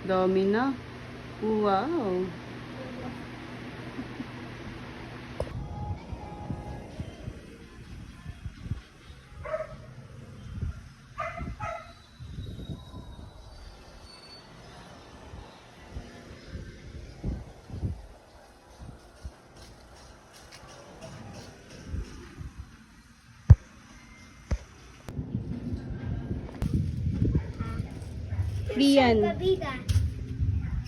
Dami na. Wow. Rian. Salvavida.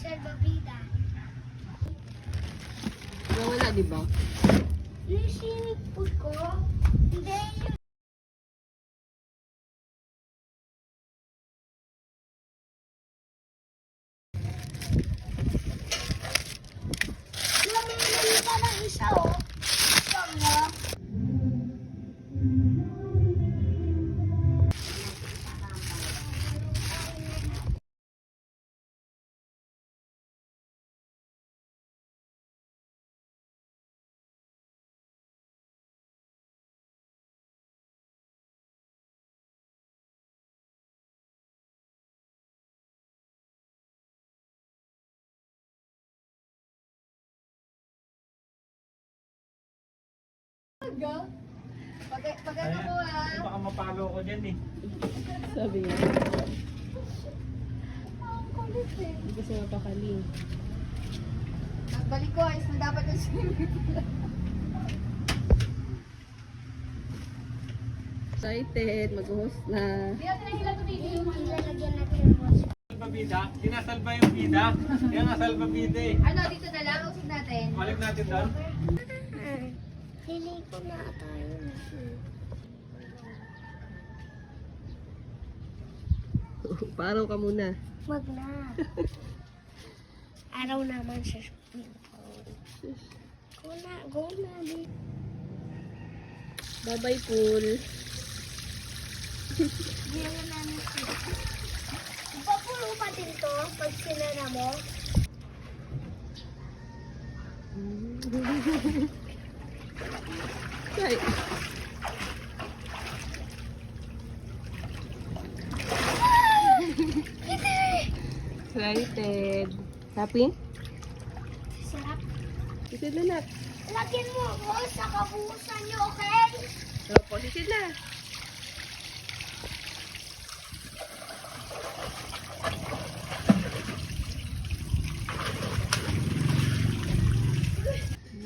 Salvavida. Nawala, di ba? Yung swimming pool ko, hindi yung... Lamang pa ng isa, oh. Isa mo. Pag ano mo Baka mapalo ko dyan eh. Sabi niya. ang kulit eh. Hindi kasi mapakali. Pagbalik ko, ayos na dapat yung swimming pool. Excited. Mag-host na. Hindi natin nahilang ito dito yung ilalagyan natin yung wash. Salvavida? Sinasalba yung bida? Yan nga salvavida eh. Ano, dito na lang, usig natin. Balik natin doon. Hili ko na tayo. Paraw ka muna. Wag na. Araw naman sa swimming pool. Go na. Bye-bye, pool. Hindi naman namin siya. Ipapulo pa din to pag sinara mo. Ay. Excited. Happy? Sarap. Sisid na nak. Lagyan mo ko sa kabuhusan niyo, okay? Opo, sisid na.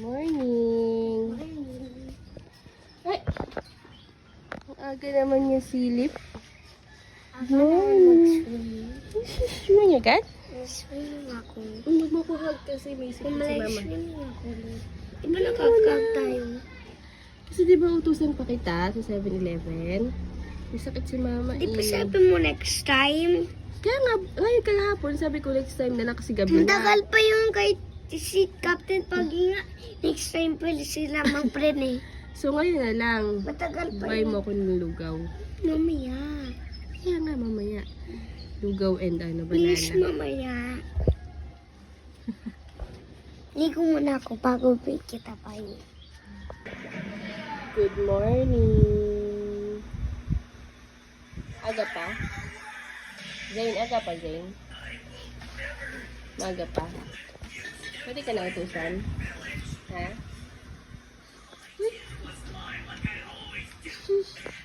Morning. Ay. Ang aga naman yung silip. Mag-swim. Sino niya, Kat? Mag-swim ako. Magmakuhag kasi may sikip si mama. Mag-swim ako. Di ba nakakag tayo? Kasi di ba utusan pa kita sa 7-Eleven? May sakit si mama. Di pa eh. sabi mo next time? Kaya nga, ngayon kalahapon, sabi ko next time na lang kasi gabi Ang na. tagal pa yung kay si Captain Paginga. Next time pala sila mag-friend eh. So ngayon na lang, Matagal pa buy yun. mo ko ng lugaw. Mamaya. Kaya nga mamaya. Lugaw and ano, Please, banana. mamaya. Ligo muna ako bago kita pa yun. Good morning. Aga pa? Zane, aga pa, Zane? Maga pa. Pwede ka na utusan? Ha?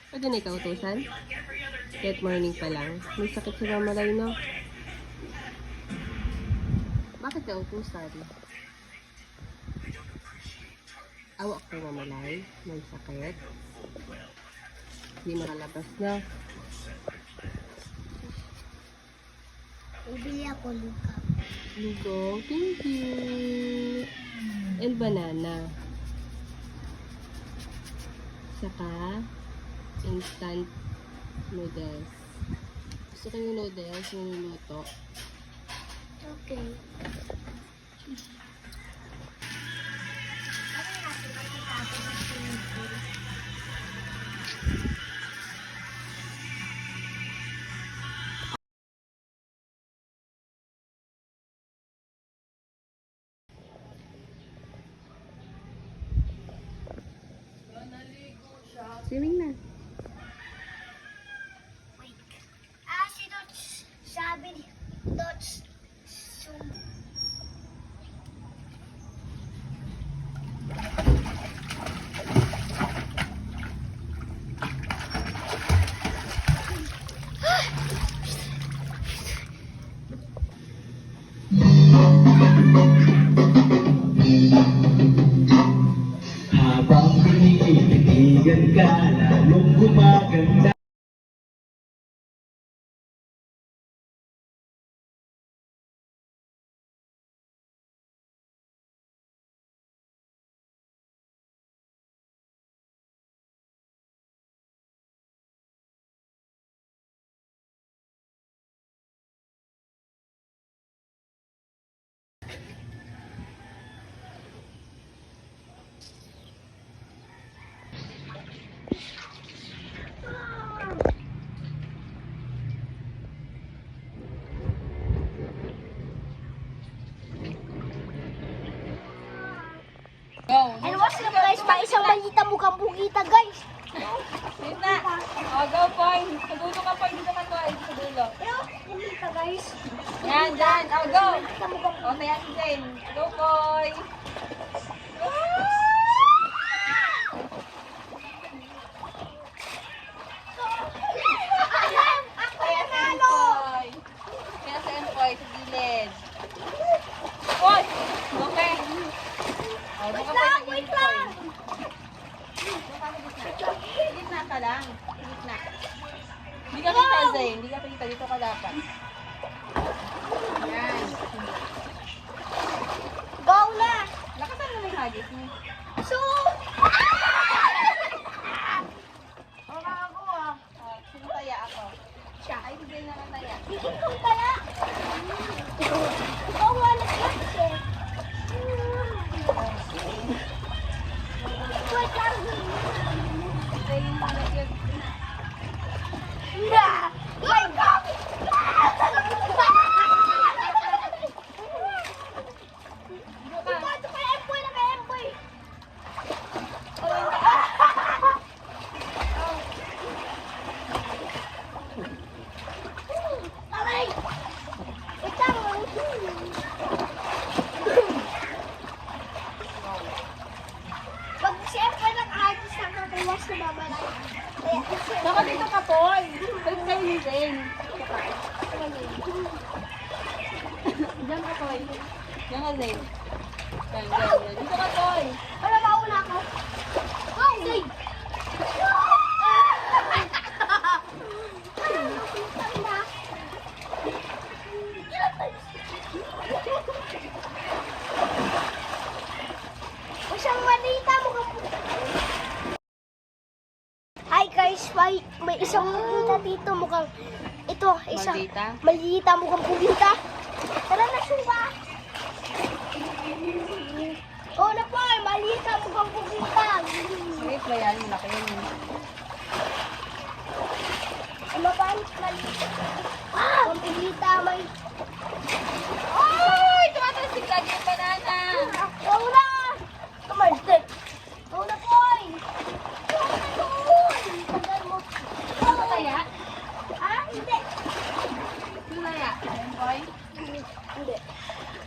Pwede na ikaw utusan? Good morning pa lang. May sakit sa mamalay, no? Bakit ka utusan? Awak ko mamalay. May sakit. Hindi makalabas na. Bibili ako luka. Lugo, thank you. And banana. Saka, instant noodles. Gusto ko yung noodles, yung niluto. Okay. Swimming na. Si Dots, sabi ni Dots, Panindigan ka, lalong gumaganda. And what's up guys? May isang balita mukhang bugita guys. Wait na. O, go, Poy. Sa dulo ka, Poy. Dito ka, Poy. Sa dulo. Pero, balita guys. Yan, dyan. O, go. Balita mukhang O, tayo si Jane. Go, Poy. Kaya sa Poy. Kaya sa Poy, sa gilid. Poy! Okay. O, doon ka, Poy, sa gilid, Poy. Doon ka sa gitna. Sa gitna ka lang. Sa gitna. Hindi ka kita, Zay. Hindi ka kita. Dito ka dapat. Yan. go na. Lakasan mo na yung hagis mo. So, Oh, sino taya ako? siya. Ay, si Zay naman taya. Hindi ko kaya. Ikaw wala lang siya. Wait lang. Zay yung balat yun. Na! Wait lang! Ito kay Emboy na kay Emboy. Aray! Wait lang. Pag si Emboy nag-ahagis na kakawas na babalay. Baka dito ka, Poy. Balik kayo ni Zay. Diyan ka, Poy. Diyan ka, Zay. Diyan, diyan, diyan. Dito ka, Poy. Wala mauna ako. Go! Say! Isang malita mo ka. Hi guys, may isang pugita dito mukhang ito, isang Maldita? malita mukhang pugita. Tara na suba. Oh na po, malita mukhang pugita. Wait ba yan? Malaki yun. Ay, mapalit malita. Ang pugita may... Ay! Tumatasig lagi yung banana! Go na! Kamaltik. Go na po. Go na doon. Tagal mo. Ano taya? Ah, hindi. Sino taya? Ayan, Poy. Hindi.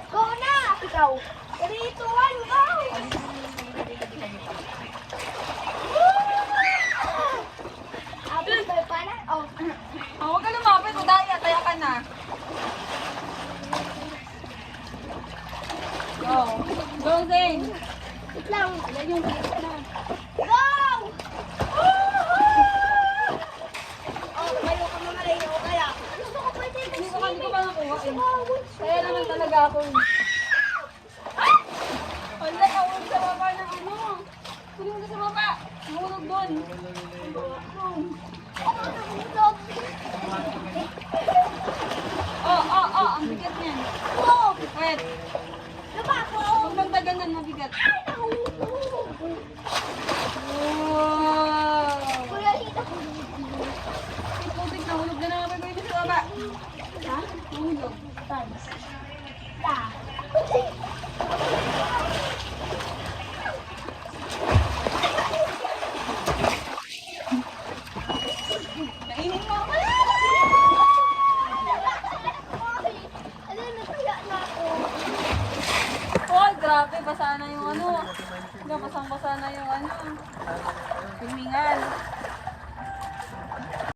Go na! Ikaw. 3, 2, 1, go! Abot ba pa na? Oh. Oh, huwag ka lumapit. Udaya, taya ka na. Go. Go, Zay. Wait lang. Ilan yung bilis na. Go! Oh, kayo ka mamalayo kaya. Gusto ko pwede Hindi ko pa nakuha eh. Kaya naman talaga ako. Wala ka, huwag sa baba ng ano. Kunin mo sa baba. Mahulog doon. Oh, ang bigat niyan. Oh! Wait, Diba ako? huwag magdaganan, mabigat. Wow! Kuya, hita ko. Putik, nahulog na naman ang baby sa baba. Ha? Nahulog. Thanks. Ta. Kainin mo. Ano, natuya na ako. Oh, grabe, basa na yung ano. Basang-basa na yung ano. Filmingan.